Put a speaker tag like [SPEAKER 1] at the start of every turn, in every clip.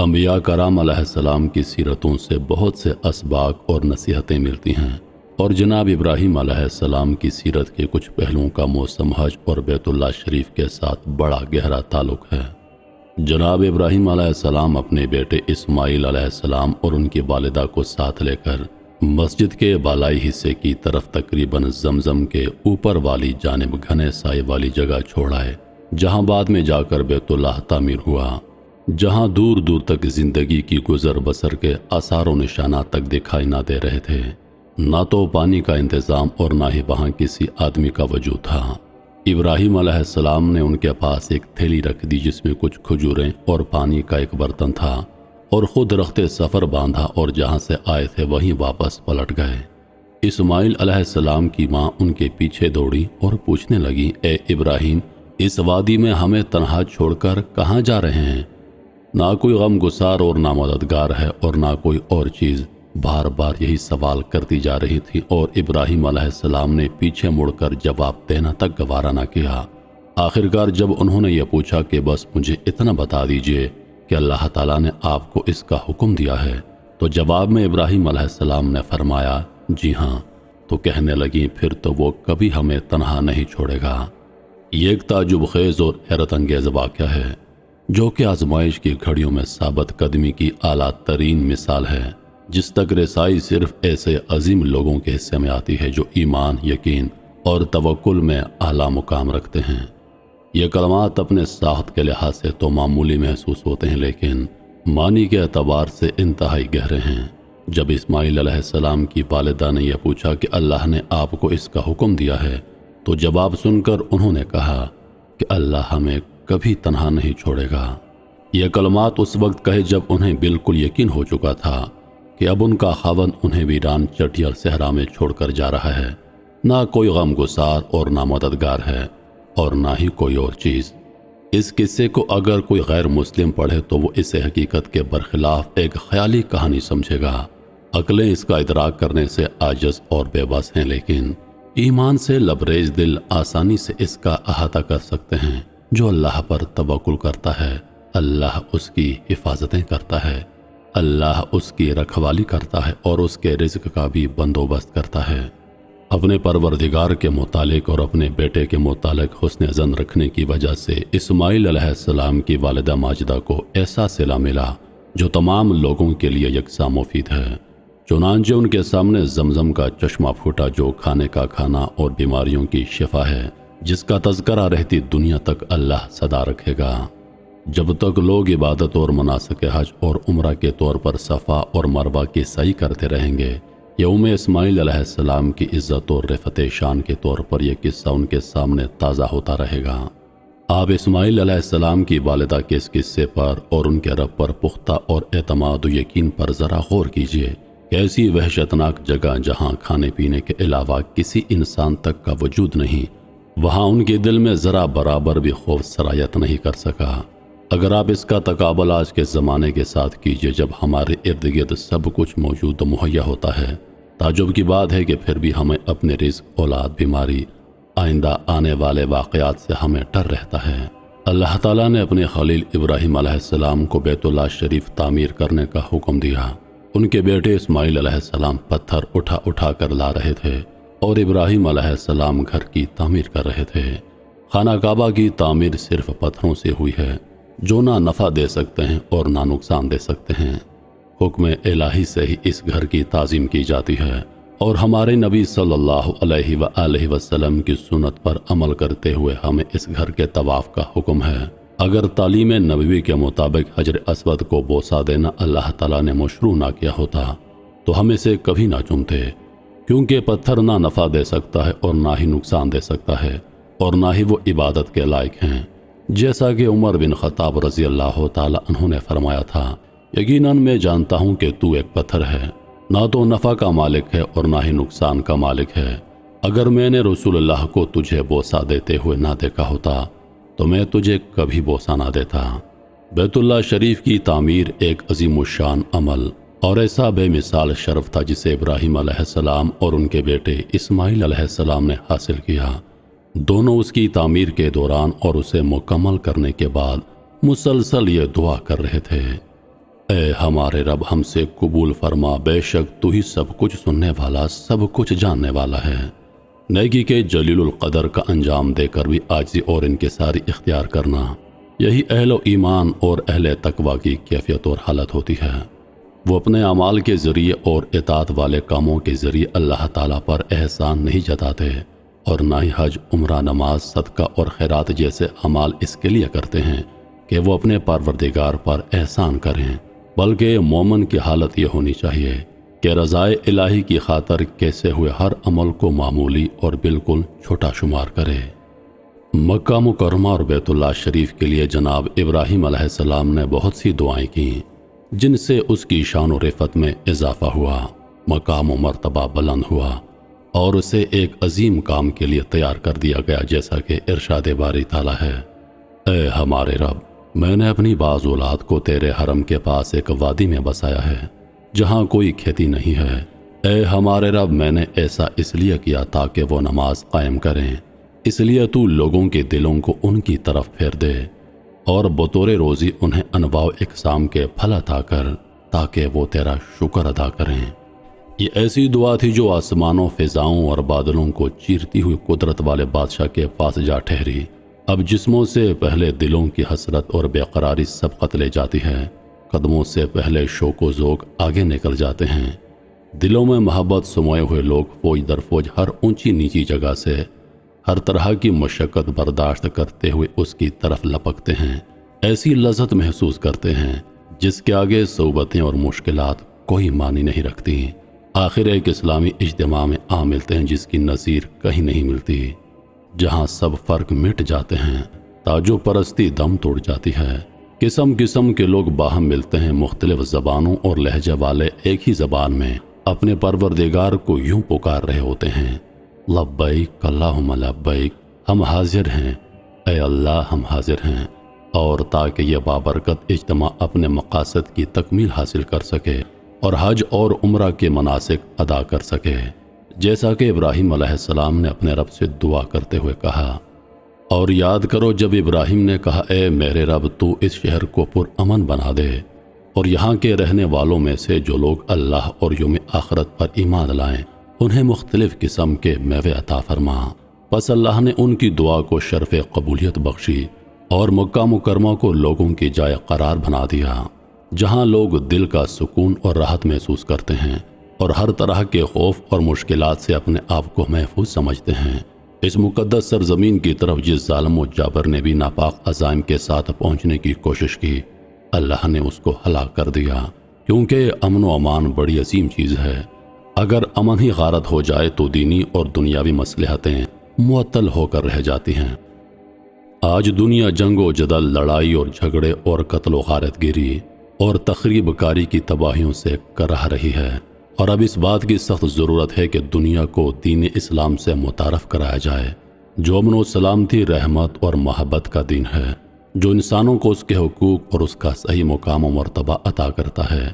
[SPEAKER 1] انبیاء کرام علیہ السلام کی سیرتوں سے بہت سے اسباق اور نصیحتیں ملتی ہیں، اور جناب ابراہیم علیہ السلام کی سیرت کے کچھ پہلوؤں کا موسم حج اور بیت اللہ شریف کے ساتھ بڑا گہرا تعلق ہے۔ جناب ابراہیم علیہ السلام اپنے بیٹے اسماعیل علیہ السلام اور ان کی والدہ کو ساتھ لے کر مسجد کے بالائی حصے کی طرف تقریباً زمزم کے اوپر والی جانب گھنے سائے والی جگہ چھوڑ آئے، جہاں بعد میں جا کر بیت اللہ تعمیر ہوا، جہاں دور دور تک زندگی کی گزر بسر کے آثار و نشانات تک دکھائی نہ دے رہے تھے۔ نہ تو پانی کا انتظام اور نہ ہی وہاں کسی آدمی کا وجود تھا۔ ابراہیم علیہ السلام نے ان کے پاس ایک تھیلی رکھ دی جس میں کچھ کھجوریں اور پانی کا ایک برتن تھا، اور خود رخت سفر باندھا اور جہاں سے آئے تھے وہیں واپس پلٹ گئے۔ اسماعیل علیہ السلام کی ماں ان کے پیچھے دوڑی اور پوچھنے لگی، اے ابراہیم، اس وادی میں ہمیں تنہا چھوڑ کر کہاں جا رہے ہیں؟ نہ کوئی غم گسار اور نہ مددگار ہے اور نہ کوئی اور چیز۔ بار بار یہی سوال کرتی جا رہی تھی اور ابراہیم علیہ السلام نے پیچھے مڑ کر جواب دینا تک گوارا نہ کیا۔ آخرکار جب انہوں نے یہ پوچھا کہ بس مجھے اتنا بتا دیجئے کہ اللہ تعالیٰ نے آپ کو اس کا حکم دیا ہے، تو جواب میں ابراہیم علیہ السلام نے فرمایا، جی ہاں۔ تو کہنے لگیں، پھر تو وہ کبھی ہمیں تنہا نہیں چھوڑے گا۔ یہ ایک تعجب خیز اور حیرت انگیز واقعہ ہے جو کہ آزمائش کی گھڑیوں میں ثابت قدمی کی اعلیٰ ترین مثال ہے، جس تک رسائی صرف ایسے عظیم لوگوں کے حصے میں آتی ہے جو ایمان، یقین اور توکل میں اعلیٰ مقام رکھتے ہیں۔ یہ کلمات اپنے ساخت کے لحاظ سے تو معمولی محسوس ہوتے ہیں، لیکن معنی کے اعتبار سے انتہائی گہرے ہیں۔ جب اسماعیل علیہ السلام کی والدہ نے یہ پوچھا کہ اللہ نے آپ کو اس کا حکم دیا ہے، تو جواب سن کر انہوں نے کہا کہ اللہ ہمیں کبھی تنہا نہیں چھوڑے گا۔ یہ کلمات اس وقت کہے جب انہیں بالکل یقین ہو چکا تھا کہ اب ان کا خاوند انہیں ویران چٹی اور صحرا میں چھوڑ کر جا رہا ہے۔ نہ کوئی غم گسار اور نہ مددگار ہے اور نہ ہی کوئی اور چیز۔ اس قصے کو اگر کوئی غیر مسلم پڑھے تو وہ اسے حقیقت کے برخلاف ایک خیالی کہانی سمجھے گا۔ عقلیں اس کا ادراک کرنے سے عاجز اور بے بس ہیں، لیکن ایمان سے لبریز دل آسانی سے اس کا احاطہ کر سکتے ہیں۔ جو اللہ پر توکل کرتا ہے، اللہ اس کی حفاظتیں کرتا ہے، اللہ اس کی رکھوالی کرتا ہے اور اس کے رزق کا بھی بندوبست کرتا ہے۔ اپنے پروردگار کے متعلق اور اپنے بیٹے کے متعلق حسن ظن رکھنے کی وجہ سے اسماعیل علیہ السلام کی والدہ ماجدہ کو ایسا صلہ ملا جو تمام لوگوں کے لیے یکساں مفید ہے۔ چنانچہ ان کے سامنے زمزم کا چشمہ پھوٹا جو کھانے کا کھانا اور بیماریوں کی شفا ہے، جس کا تذکرہ رہتی دنیا تک اللہ صدا رکھے گا۔ جب تک لوگ عبادت اور مناسک حج اور عمرہ کے طور پر صفا اور مروہ کی سعی کرتے رہیں گے، یوم اسماعیل علیہ السلام کی عزت اور رفعت شان کے طور پر یہ قصہ ان کے سامنے تازہ ہوتا رہے گا۔ آپ اسماعیل علیہ السلام کی والدہ کے اس قصے پر اور ان کے رب پر پختہ اور اعتماد و یقین پر ذرا غور کیجیے۔ ایسی وحشتناک جگہ جہاں کھانے پینے کے علاوہ کسی انسان تک کا وجود نہیں، وہاں ان کے دل میں ذرا برابر بھی خوف سرایت نہیں کر سکا۔ اگر آپ اس کا تقابل آج کے زمانے کے ساتھ کیجئے جب ہمارے ارد گرد سب کچھ موجود و مہیا ہوتا ہے، تعجب کی بات ہے کہ پھر بھی ہمیں اپنے رزق، اولاد، بیماری، آئندہ آنے والے واقعات سے ہمیں ڈر رہتا ہے۔ اللہ تعالیٰ نے اپنے خلیل ابراہیم علیہ السلام کو بیت اللہ شریف تعمیر کرنے کا حکم دیا۔ ان کے بیٹے اسماعیل علیہ السلام پتھر اٹھا اٹھا کر لا رہے تھے اور ابراہیم علیہ السلام گھر کی تعمیر کر رہے تھے۔ خانہ کعبہ کی تعمیر صرف پتھروں سے ہوئی ہے جو نہ نفع دے سکتے ہیں اور نہ نقصان دے سکتے ہیں۔ حکم الہی سے ہی اس گھر کی تعظیم کی جاتی ہے اور ہمارے نبی صلی اللہ علیہ وآلہ وسلم کی سنت پر عمل کرتے ہوئے ہمیں اس گھر کے طواف کا حکم ہے۔ اگر تعلیم نبوی کے مطابق حجر اسود کو بوسہ دینا اللہ تعالیٰ نے مشروع نہ کیا ہوتا تو ہم اسے کبھی نہ چومتے، کیونکہ پتھر نہ نفع دے سکتا ہے اور نہ ہی نقصان دے سکتا ہے اور نہ ہی وہ عبادت کے لائق ہیں۔ جیسا کہ عمر بن خطاب رضی اللہ تعالیٰ عنہ نے فرمایا تھا، یقیناً میں جانتا ہوں کہ تو ایک پتھر ہے، نہ تو نفع کا مالک ہے اور نہ ہی نقصان کا مالک ہے۔ اگر میں نے رسول اللہ کو تجھے بوسہ دیتے ہوئے نہ دیکھا ہوتا تو میں تجھے کبھی بوسہ نہ دیتا۔ بیت اللہ شریف کی تعمیر ایک عظیم الشان عمل اور ایسا بے مثال شرف تھا جسے ابراہیم علیہ السلام اور ان کے بیٹے اسماعیل علیہ السلام نے حاصل کیا۔ دونوں اس کی تعمیر کے دوران اور اسے مکمل کرنے کے بعد مسلسل یہ دعا کر رہے تھے، اے ہمارے رب ہم سے قبول فرما، بے شک تو ہی سب کچھ سننے والا، سب کچھ جاننے والا ہے۔ نیکی کے جلیل القدر کا انجام دے کر بھی عاجزی اور انکساری اختیار کرنا، یہی اہل و ایمان اور اہل تقوی کی کیفیت اور حالت ہوتی ہے۔ وہ اپنے اعمال کے ذریعے اور اطاعت والے کاموں کے ذریعے اللہ تعالیٰ پر احسان نہیں جتاتے، اور نہ ہی حج، عمرہ، نماز، صدقہ اور خیرات جیسے اعمال اس کے لیے کرتے ہیں کہ وہ اپنے پروردگار پر احسان کریں، بلکہ مومن کی حالت یہ ہونی چاہیے کہ رضائے الہی کی خاطر کیسے ہوئے ہر عمل کو معمولی اور بالکل چھوٹا شمار کرے۔ مکہ مکرمہ اور بیت اللہ شریف کے لیے جناب ابراہیم علیہ السلام نے بہت سی دعائیں کیں، جن سے اس کی شان و رفعت میں اضافہ ہوا، مقام و مرتبہ بلند ہوا، اور اسے ایک عظیم کام کے لیے تیار کر دیا گیا، جیسا کہ ارشاد باری تعالیٰ ہے: اے ہمارے رب، میں نے اپنی بعض اولاد کو تیرے حرم کے پاس ایک وادی میں بسایا ہے جہاں کوئی کھیتی نہیں ہے۔ اے ہمارے رب، میں نے ایسا اس لیے کیا تاکہ وہ نماز قائم کریں، اس لیے تو لوگوں کے دلوں کو ان کی طرف پھیر دے، اور بطور روزی انہیں انواع و اقسام کے پھل عطا کر تاکہ وہ تیرا شکر ادا کریں۔ یہ ایسی دعا تھی جو آسمانوں، فضاؤں اور بادلوں کو چیرتی ہوئی قدرت والے بادشاہ کے پاس جا ٹھہری۔ اب جسموں سے پہلے دلوں کی حسرت اور بے قراری سبقت لے جاتی ہے، قدموں سے پہلے شوق و ذوق آگے نکل جاتے ہیں، دلوں میں محبت سموئے ہوئے لوگ فوج در فوج ہر اونچی نیچی جگہ سے ہر طرح کی مشقت برداشت کرتے ہوئے اس کی طرف لپکتے ہیں، ایسی لذت محسوس کرتے ہیں جس کے آگے صعوبتیں اور مشکلات کوئی معنی نہیں رکھتی۔ آخر ایک اسلامی اجتماع میں آ ملتے ہیں جس کی نظیر کہیں نہیں ملتی، جہاں سب فرق مٹ جاتے ہیں، تعجب پرستی دم توڑ جاتی ہے، قسم قسم کے لوگ باہم ملتے ہیں، مختلف زبانوں اور لہجے والے ایک ہی زبان میں اپنے پروردگار کو یوں پکار رہے ہوتے ہیں: لبیک اللہم لبیک، ہم حاضر ہیں، اے اللہ ہم حاضر ہیں۔ اور تاکہ یہ بابرکت اجتماع اپنے مقاصد کی تکمیل حاصل کر سکے اور حج اور عمرہ کے مناسک ادا کر سکے، جیسا کہ ابراہیم علیہ السلام نے اپنے رب سے دعا کرتے ہوئے کہا۔ اور یاد کرو جب ابراہیم نے کہا: اے میرے رب، تو اس شہر کو پرامن بنا دے، اور یہاں کے رہنے والوں میں سے جو لوگ اللہ اور یوم آخرت پر ایمان لائیں انہیں مختلف قسم کے میوے عطا فرما۔ پس اللہ نے ان کی دعا کو شرف قبولیت بخشی اور مکہ مکرمہ کو لوگوں کی جائے قرار بنا دیا، جہاں لوگ دل کا سکون اور راحت محسوس کرتے ہیں اور ہر طرح کے خوف اور مشکلات سے اپنے آپ کو محفوظ سمجھتے ہیں۔ اس مقدس سرزمین کی طرف جس ظالم و جابر نے بھی ناپاک عزائم کے ساتھ پہنچنے کی کوشش کی، اللہ نے اس کو ہلاک کر دیا، کیونکہ امن و امان بڑی عظیم چیز ہے۔ اگر امن ہی غارت ہو جائے تو دینی اور دنیاوی مصلحتیں معطل ہو کر رہ جاتی ہیں۔ آج دنیا جنگ و جدل، لڑائی اور جھگڑے اور قتل و غارت گیری اور تخریب کاری کی تباہیوں سے کرہ رہی ہے، اور اب اس بات کی سخت ضرورت ہے کہ دنیا کو دین اسلام سے متعارف کرایا جائے، جو امن و سلامتی، رحمت اور محبت کا دین ہے، جو انسانوں کو اس کے حقوق اور اس کا صحیح مقام و مرتبہ عطا کرتا ہے،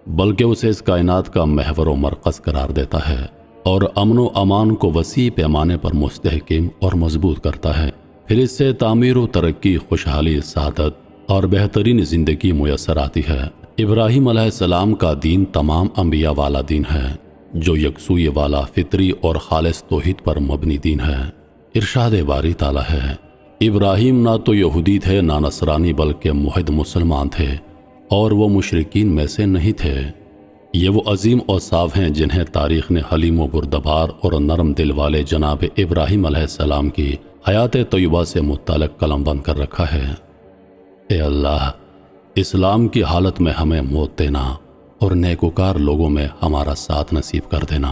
[SPEAKER 1] بلکہ اسے اس کائنات کا محور و مرکز قرار دیتا ہے، اور امن و امان کو وسیع پیمانے پر مستحکم اور مضبوط کرتا ہے۔ پھر اس سے تعمیر و ترقی، خوشحالی، سعادت اور بہترین زندگی میسر آتی ہے۔ ابراہیم علیہ السلام کا دین تمام انبیاء والا دین ہے، جو یکسوئی والا، فطری اور خالص توحید پر مبنی دین ہے۔ ارشاد باری تعالیٰ ہے: ابراہیم نہ تو یہودی تھے نہ نصرانی، بلکہ موحد مسلمان تھے، اور وہ مشرکین میں سے نہیں تھے۔ یہ وہ عظیم اوصاف ہیں جنہیں تاریخ نے حلیم و بردبار اور نرم دل والے جناب ابراہیم علیہ السلام کی حیات طیبہ سے متعلق قلم بند کر رکھا ہے۔ اے اللہ، اسلام کی حالت میں ہمیں موت دینا اور نیکوکار لوگوں میں ہمارا ساتھ نصیب کر دینا۔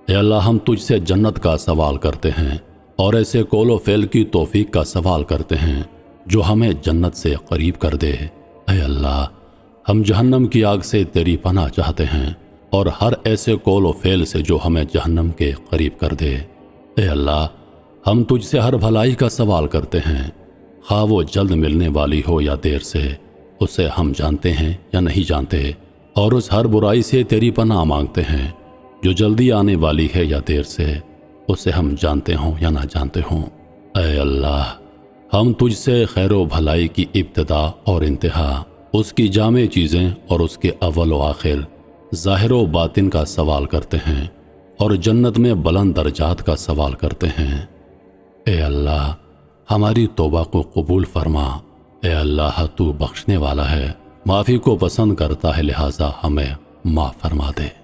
[SPEAKER 1] اے اللہ، ہم تجھ سے جنت کا سوال کرتے ہیں اور ایسے قول و فعل کی توفیق کا سوال کرتے ہیں جو ہمیں جنت سے قریب کر دے۔ اے اللہ، ہم جہنم کی آگ سے تیری پناہ چاہتے ہیں اور ہر ایسے قول و فعل سے جو ہمیں جہنم کے قریب کر دے۔ اے اللہ، ہم تجھ سے ہر بھلائی کا سوال کرتے ہیں، خواہ وہ جلد ملنے والی ہو یا دیر سے، اسے ہم جانتے ہیں یا نہیں جانتے، اور اس ہر برائی سے تیری پناہ مانگتے ہیں جو جلدی آنے والی ہے یا دیر سے، اسے ہم جانتے ہوں یا نہ جانتے ہوں۔ اے اللہ، ہم تجھ سے خیر و بھلائی کی ابتدا اور انتہا اس کی جامع چیزیں اور اس کے اول و آخر، ظاہر و باطن کا سوال کرتے ہیں اور جنت میں بلند درجات کا سوال کرتے ہیں۔ اے اللہ ہماری توبہ کو قبول فرما۔ اے اللہ تو بخشنے والا ہے، معافی کو پسند کرتا ہے، لہٰذا ہمیں معاف فرما دے۔